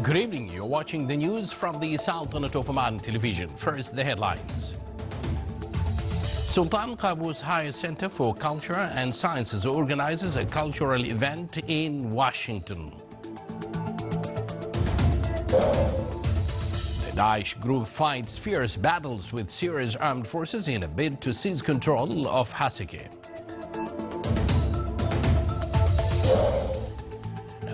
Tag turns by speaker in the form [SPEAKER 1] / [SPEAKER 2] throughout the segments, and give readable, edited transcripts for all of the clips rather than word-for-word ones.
[SPEAKER 1] Good evening. You're watching the news from the Sultanate of Oman television. First, the headlines. Sultan Qaboos Higher Center for Culture and Sciences organizes a cultural event in Washington. The Daesh group fights fierce battles with Syria's armed forces in a bid to seize control of Hasakeh.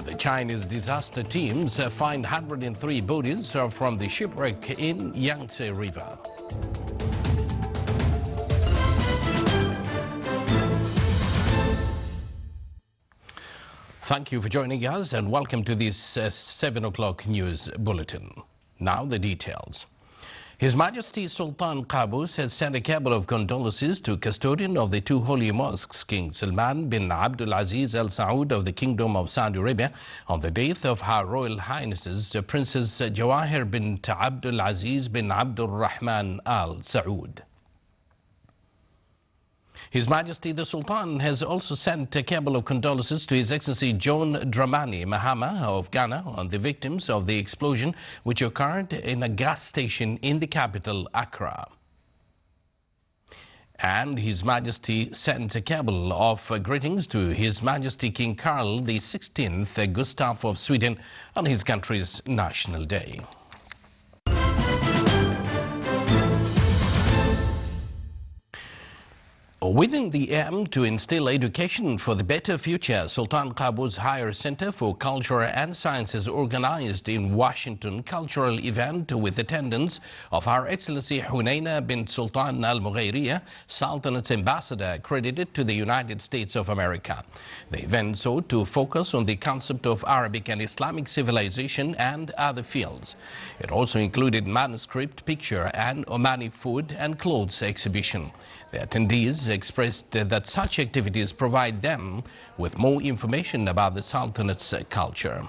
[SPEAKER 1] The Chinese disaster teams find 103 bodies from the shipwreck in Yangtze River. Thank you for joining us and welcome to this 7 o'clock news bulletin. Now the details. His Majesty Sultan Qaboos has sent a cable of condolences to custodian of the two holy mosques, King Salman bin Abdul Aziz Al Saud of the Kingdom of Saudi Arabia, on the death of Her Royal Highnesses Princess Jawahir bint Abdul Aziz bin Abdul Rahman Al Saud. His Majesty the Sultan has also sent a cable of condolences to His Excellency John Dramani Mahama of Ghana on the victims of the explosion which occurred in a gas station in the capital, Accra. And His Majesty sent a cable of greetings to His Majesty King Carl XVI Gustaf of Sweden on his country's National Day. Within the aim to instill education for the better future, Sultan Qaboos Higher Center for Culture and Sciences organized in Washington cultural event with attendance of Her Excellency Hunaina bint Sultan Al Mughayriya, Sultanate's ambassador credited to the United States of America. The event sought to focus on the concept of Arabic and Islamic civilization and other fields. It also included manuscript, picture and Omani food and clothes exhibition. The attendees expressed that such activities provide them with more information about the Sultanate's culture.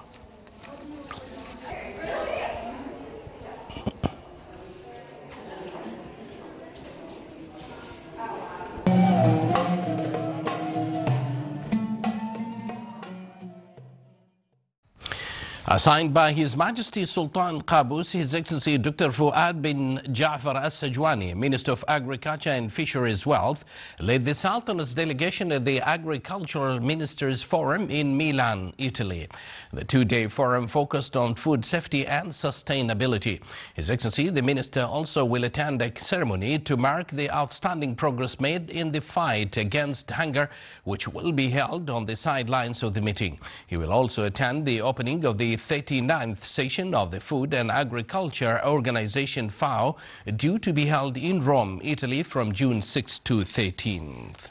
[SPEAKER 1] Assigned by His Majesty Sultan Qaboos, His Excellency Dr. Fuad bin Ja'far As-Sajwani, Minister of Agriculture and Fisheries Wealth, led the Sultanate's delegation at the Agricultural Ministers Forum in Milan, Italy. The two-day forum focused on food safety and sustainability. His Excellency, the Minister, also will attend a ceremony to mark the outstanding progress made in the fight against hunger, which will be held on the sidelines of the meeting. He will also attend the opening of the 39th session of the Food and Agriculture Organization FAO, due to be held in Rome, Italy from June 6 to 13th.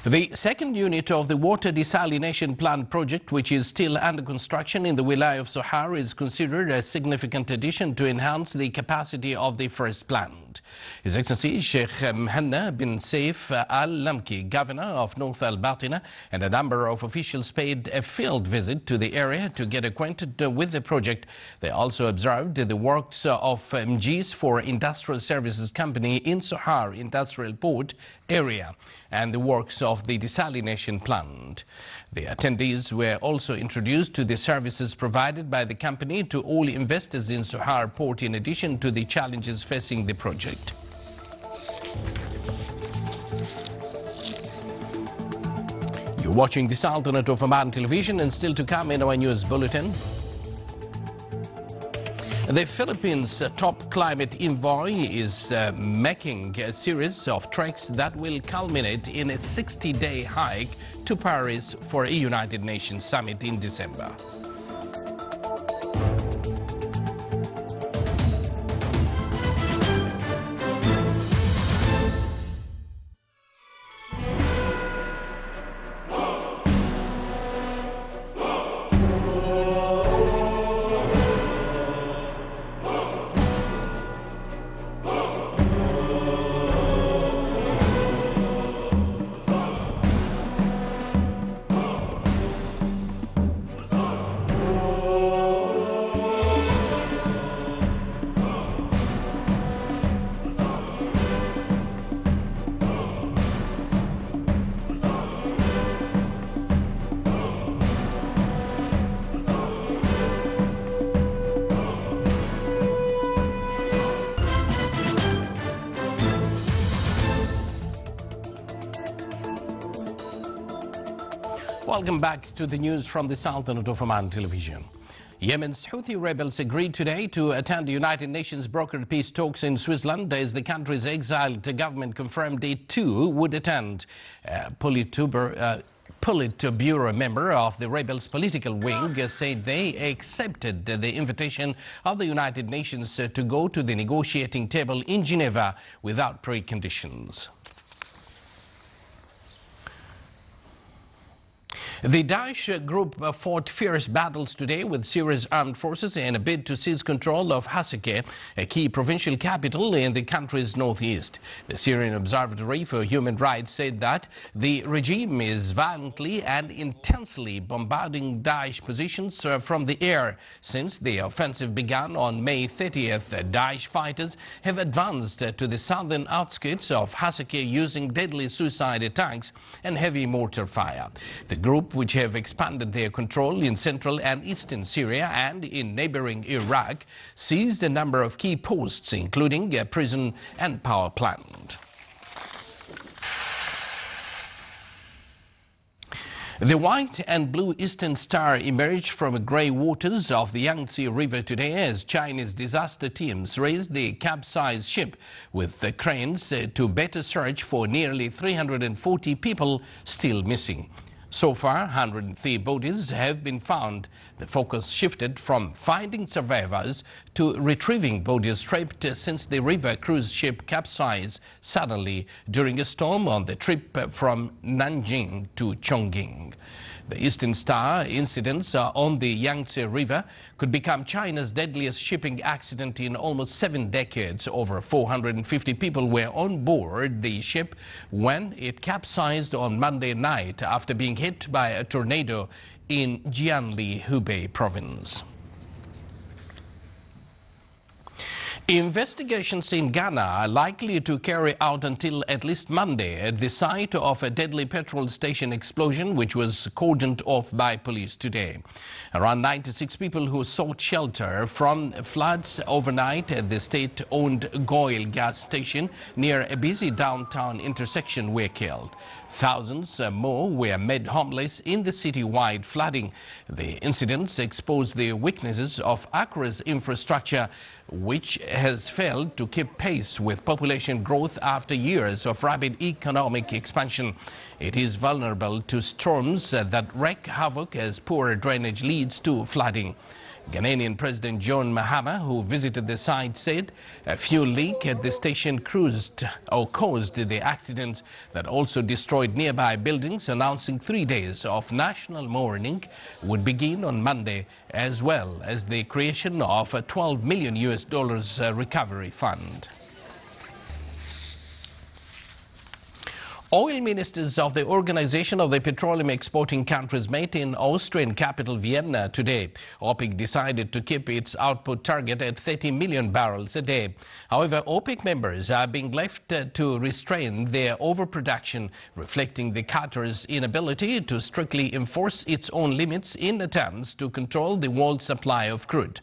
[SPEAKER 1] The second unit of the water desalination plant project, which is still under construction in the Wilaya of Sohar, is considered a significant addition to enhance the capacity of the first plant. His Excellency Sheikh Mohanna bin Saif Al Lamki, Governor of North Al Batina, and a number of officials paid a field visit to the area to get acquainted with the project. They also observed the works of MGs for Industrial Services Company in Sohar Industrial Port area and the works of the desalination plant. The attendees were also introduced to the services provided by the company to all investors in Sohar Port, in addition to the challenges facing the project. You're watching the Sultanate of Oman television, and still to come in our news bulletin. The Philippines' top climate envoy is making a series of treks that will culminate in a 60-day hike to Paris for a United Nations summit in December. Welcome back to the news from the Sultanate of Oman television. Yemen's Houthi rebels agreed today to attend United Nations brokered peace talks in Switzerland as the country's exiled government confirmed it too would attend. Politburo member of the rebels' political wing said they accepted the invitation of the United Nations to go to the negotiating table in Geneva without preconditions. The Daesh group fought fierce battles today with Syria's armed forces in a bid to seize control of Hasakeh, a key provincial capital in the country's northeast. The Syrian Observatory for Human Rights said that the regime is violently and intensely bombarding Daesh positions from the air. Since the offensive began on May 30th, Daesh fighters have advanced to the southern outskirts of Hasakeh using deadly suicide attacks and heavy mortar fire. The group, which have expanded their control in central and eastern Syria and in neighboring Iraq, seized a number of key posts, including a prison and power plant. The white and blue Eastern Star emerged from the grey waters of the Yangtze River today as Chinese disaster teams raised the capsized ship with the cranes to better search for nearly 340 people still missing. So far, 103 bodies have been found. The focus shifted from finding survivors to retrieving bodies trapped since the river cruise ship capsized suddenly during a storm on the trip from Nanjing to Chongqing. The Eastern Star incidents on the Yangtze River could become China's deadliest shipping accident in almost 7 decades. Over 450 people were on board the ship when it capsized on Monday night after being hit by a tornado in Jiangli, Hubei province. Investigations in Ghana are likely to carry out until at least Monday at the site of a deadly petrol station explosion which was cordoned off by police today. Around 96 people who sought shelter from floods overnight at the state-owned Goil gas station near a busy downtown intersection were killed. Thousands more were made homeless in the city-wide flooding. The incidents exposed the weaknesses of Accra's infrastructure, which has failed to keep pace with population growth after years of rapid economic expansion. It is vulnerable to storms that wreak havoc as poor drainage leads to flooding. Ghanaian President John Mahama, who visited the site, said a fuel leak at the station caused the accidents that also destroyed nearby buildings, announcing 3 days of national mourning would begin on Monday, as well as the creation of a $12 million recovery fund. Oil ministers of the Organization of the Petroleum Exporting Countries met in Austrian capital Vienna today. OPEC decided to keep its output target at 30 million barrels a day. However, OPEC members are being left to restrain their overproduction, reflecting the Qatar's inability to strictly enforce its own limits in attempts to control the world's supply of crude.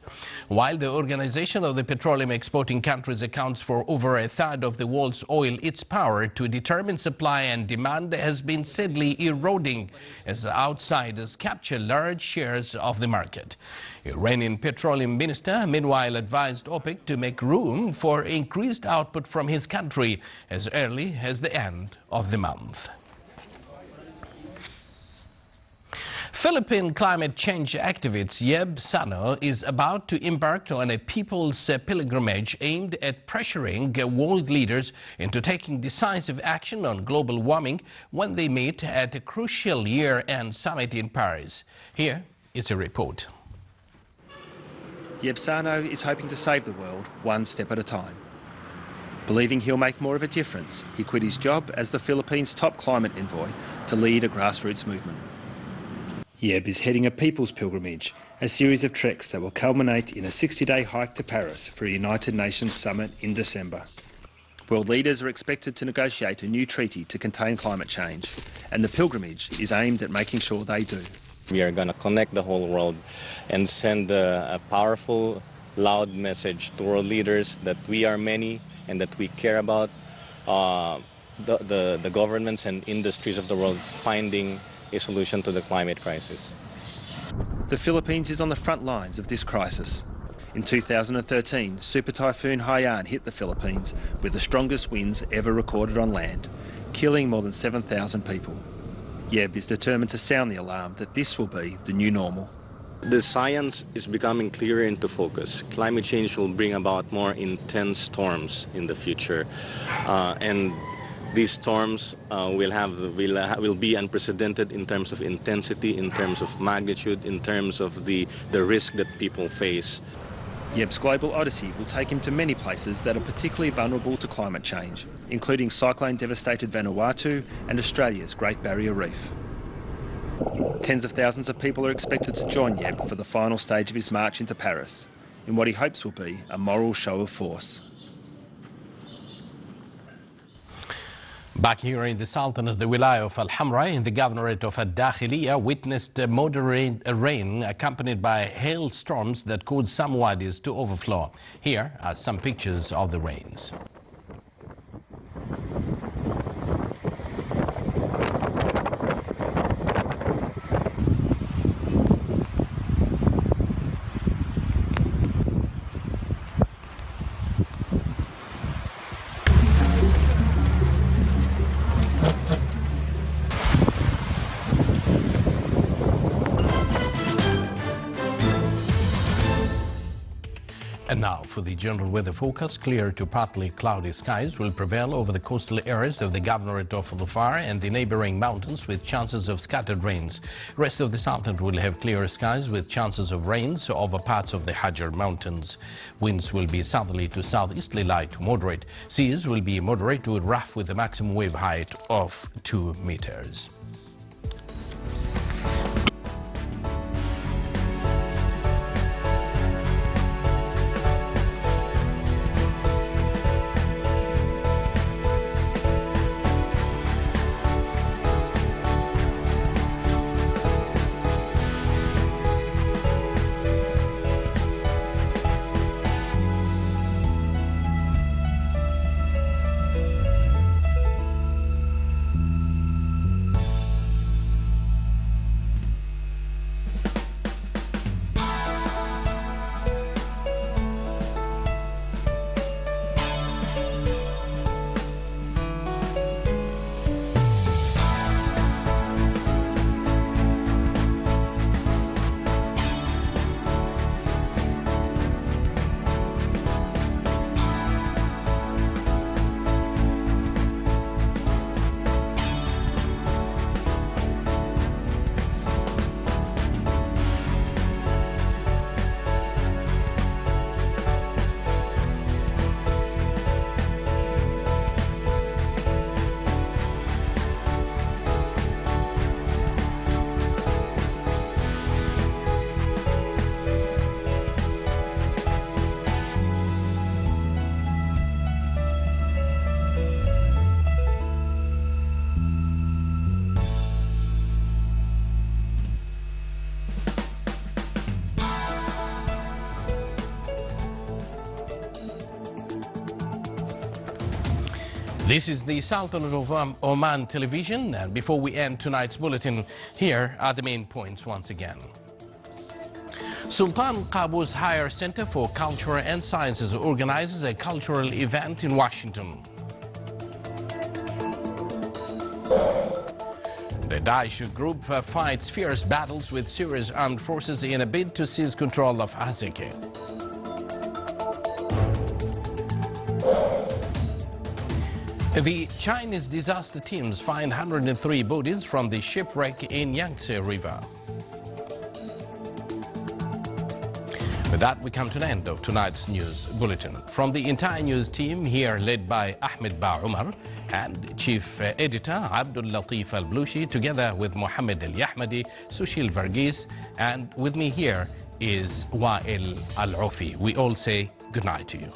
[SPEAKER 1] While the Organization of the Petroleum Exporting Countries accounts for over a third of the world's oil, its power to determine supply and demand has been steadily eroding as outsiders capture large shares of the market. Iranian petroleum minister meanwhile advised OPEC to make room for increased output from his country as early as the end of the month. Philippine climate change activist Yeb Sano is about to embark on a people's pilgrimage aimed at pressuring world leaders into taking decisive action on global warming when they meet at a crucial year-end summit in Paris. Here is a report.
[SPEAKER 2] Yeb Sano is hoping to save the world one step at a time. Believing he'll make more of a difference, he quit his job as the Philippines' top climate envoy to lead a grassroots movement. Yeb is heading a people's pilgrimage, a series of treks that will culminate in a 60-day hike to Paris for a United Nations summit in December. World leaders are expected to negotiate a new treaty to contain climate change, and the pilgrimage is aimed at making sure they do.
[SPEAKER 3] We are going to connect the whole world and send a powerful, loud message to world leaders that we are many and that we care about the governments and industries of the world finding a solution to the climate crisis.
[SPEAKER 2] The Philippines is on the front lines of this crisis. In 2013, Super Typhoon Haiyan hit the Philippines with the strongest winds ever recorded on land, killing more than 7,000 people. Yeb is determined to sound the alarm that this will be the new normal.
[SPEAKER 3] The science is becoming clearer into focus. Climate change will bring about more intense storms in the future, and these storms will be unprecedented in terms of intensity, in terms of magnitude, in terms of the risk that people face.
[SPEAKER 2] Yeb's global odyssey will take him to many places that are particularly vulnerable to climate change, including cyclone-devastated Vanuatu and Australia's Great Barrier Reef. Tens of thousands of people are expected to join Yeb for the final stage of his march into Paris, in what he hopes will be a moral show of force.
[SPEAKER 1] Back here in the Sultanate, the Wilayah of Al-Hamra in the Governorate of Al-Dakhiliya witnessed moderate rain accompanied by hailstorms that caused some wadis to overflow. Here are some pictures of the rains. And now for the general weather forecast. Clear to partly cloudy skies will prevail over the coastal areas of the Governorate of Dhofar and the neighboring mountains with chances of scattered rains. Rest of the Sultanate will have clear skies with chances of rains over parts of the Hajar Mountains. Winds will be southerly to southeasterly light to moderate. Seas will be moderate to rough with a maximum wave height of 2 meters. This is the Sultanate of Oman television, and before we end tonight's bulletin, here are the main points once again. Sultan Qaboos Higher Center for Culture and Sciences organizes a cultural event in Washington. The Daesh group fights fierce battles with Syria's armed forces in a bid to seize control of Haseke. The Chinese disaster teams find 103 bodies from the shipwreck in Yangtze River. With that, we come to the end of tonight's news bulletin. From the entire news team, here led by Ahmed Ba Umar and Chief Editor Abdul Latif Al-Blushi, together with Mohammed Al-Yahmadi, Sushil Varghese, and with me here is Wael Al-Ufi. We all say good night to you.